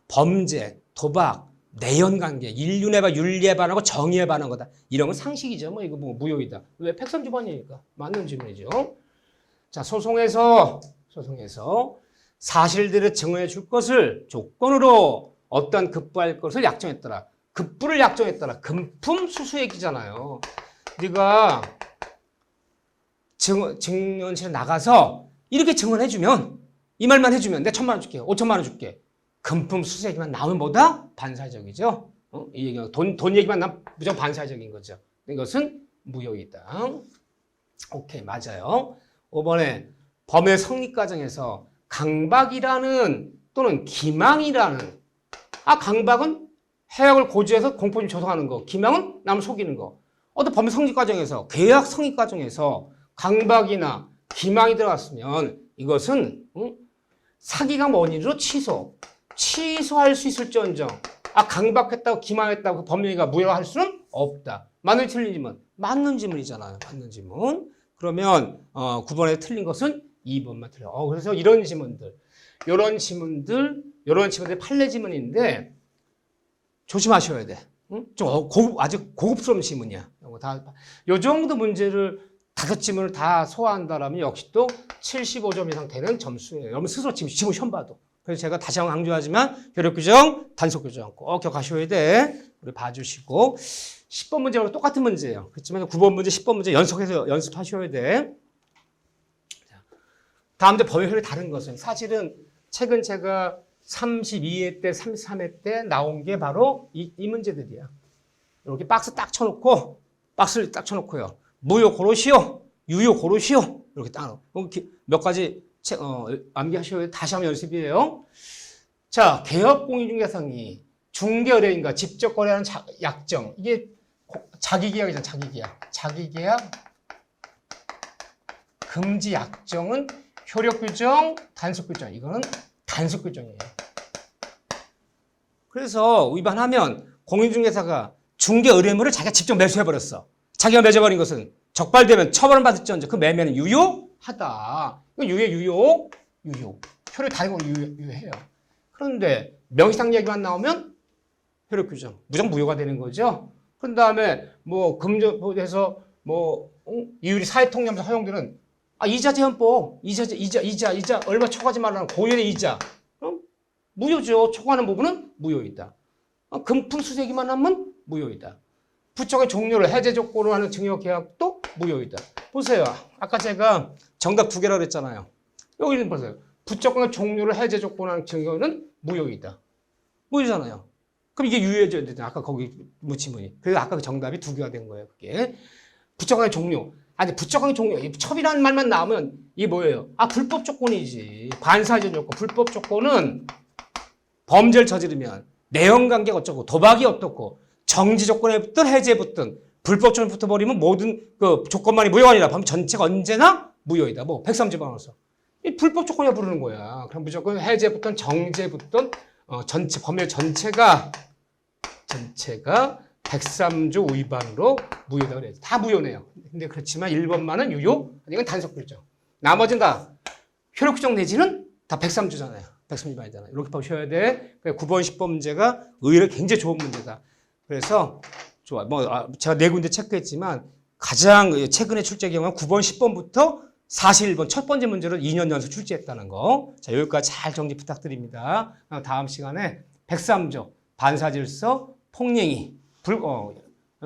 범죄, 도박, 내연관계, 인륜에 윤리에 반하고 정의에 반한 거다. 이런 건 상식이죠. 이거 무효이다. 왜? 103조반이니까. 맞는 질문이죠. 자, 소송에서 사실들을 증언해 줄 것을 조건으로 어떤 급부할 것을 약정했더라. 급부를 약정했더라. 금품 수수액이잖아요. 네가 증언실에 나가서 이렇게 증언해주면 이 말만 해주면 내가 1,000만 원 줄게. 5천만 원 줄게. 금품 수수액만 나오면 뭐다? 반사적이죠. 이 얘기가 돈 얘기만 나면 무조건 반사적인 거죠. 이것은 무효이다. 오케이, 맞아요. 5번에 범의 성립 과정에서 강박이라는 또는 기망이라는 강박은 해악을 고지해서 공포심 조성하는 거. 기망은 남을 속이는 거. 어떤 범의 성립 과정에서 계약 성립 과정에서 강박이나 기망이 들어갔으면 이것은 사기가 원인으로 취소할 수 있을지언정 강박했다고 기망했다고 법령이가 무효할 수는 없다. 맞는 틀린 질문? 맞는 질문이잖아요. 맞는 질문. 그러면 9번에 틀린 것은 2번만 틀려. 그래서 이런 질문들이 판례 지문인데 조심하셔야 돼. 좀 아주 고급스러운 지문이야. 요 정도 문제를 5지문을 다 소화한다라면 역시 또 75점 이상 되는 점수예요. 여러분 스스로 지금 시험 봐도. 그래서 제가 다시 한번 강조하지만 효력 규정, 단속 규정 꼭 기억하셔야 돼. 우리 봐주시고 10번 문제하고 똑같은 문제예요. 그렇지만 9번 문제, 10번 문제 연속해서 연습하셔야 돼. 다음 주 법의 효력이 다른 것은 사실은 최근 제가 32회 때, 33회 때 나온 게 바로 이 문제들이야. 이렇게 박스를 딱 쳐놓고요. 무효 고르시오, 유효 고르시오. 이렇게 딱 몇 가지 암기하셔야 돼. 다시 한번 연습이에요. 자, 개업공인중개상이 중개의뢰인과 직접 거래하는 약정. 이게 자기계약이잖아, 자기계약. 금지 약정은 효력규정, 단속규정. 이거는 단속규정이에요. 그래서 위반하면 공인중개사가 중개의뢰물을 자기가 직접 매수해버렸어. 자기가 매져버린 것은 적발되면 처벌을 받을지언정 그 매매는 유효하다. 이건 유효. 효력 다른 건 유효해요. 그런데 명시상 얘기만 나오면 효력 규정 무조건 무효가 되는 거죠. 그런 다음에 금전에서 이율이 사회통념에서 허용되는 이자제한법 이자 얼마 초과하지 말라는 고연의 이자 무효죠. 초과하는 부분은 무효이다. 금품 수수액만 하면 무효이다. 부적의 종료를 해제 조건으로 하는 증여계약도 무효이다. 보세요. 아까 제가 정답 2개라고 그랬잖아요. 여기는 보세요. 부적의 종료를 해제 조건으로 하는 증여는 무효이다. 무효잖아요. 그럼 이게 유효해져야 되잖아. 아까 거기 지문이. 그래서 아까 그 정답이 2개가 된 거예요. 그게. 부적의 종료. 부적의 종료. 첩이라는 말만 나오면 이게 뭐예요? 불법 조건이지. 반사적 조건. 불법 조건은 범죄를 저지르면 내연관계가 어쩌고 도박이 어떻고 정지 조건에 붙든 해제에 붙든 불법 조건에 붙어버리면 모든 그 조건만이 무효가 아니라 범죄 전체가 언제나 무효이다. 103조 방어서. 이 불법 조건이야 부르는 거야. 그럼 무조건 해제에 붙든 정지에 붙든 전체 범죄 전체가 103조 위반으로 무효다 그래요. 다 무효네요. 근데 그렇지만 1번만은 유효. 이건 단속 규정. 나머지는 다 효력 규정 내지는 다 103조잖아요. 103조반이잖아요. 이렇게 보셔야 돼. 9번, 10번 문제가 의외로 굉장히 좋은 문제다. 그래서 좋아. 제가 4군데 체크했지만 가장 최근에 출제 경우는 9번, 10번부터 41번 첫 번째 문제로 2년 연속 출제했다는 거. 자, 여기까지 잘 정리 부탁드립니다. 다음 시간에 103조 반사질서, 폭행이,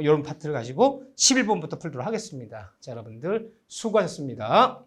이런 파트를 가지고 11번부터 풀도록 하겠습니다. 자, 여러분들 수고하셨습니다.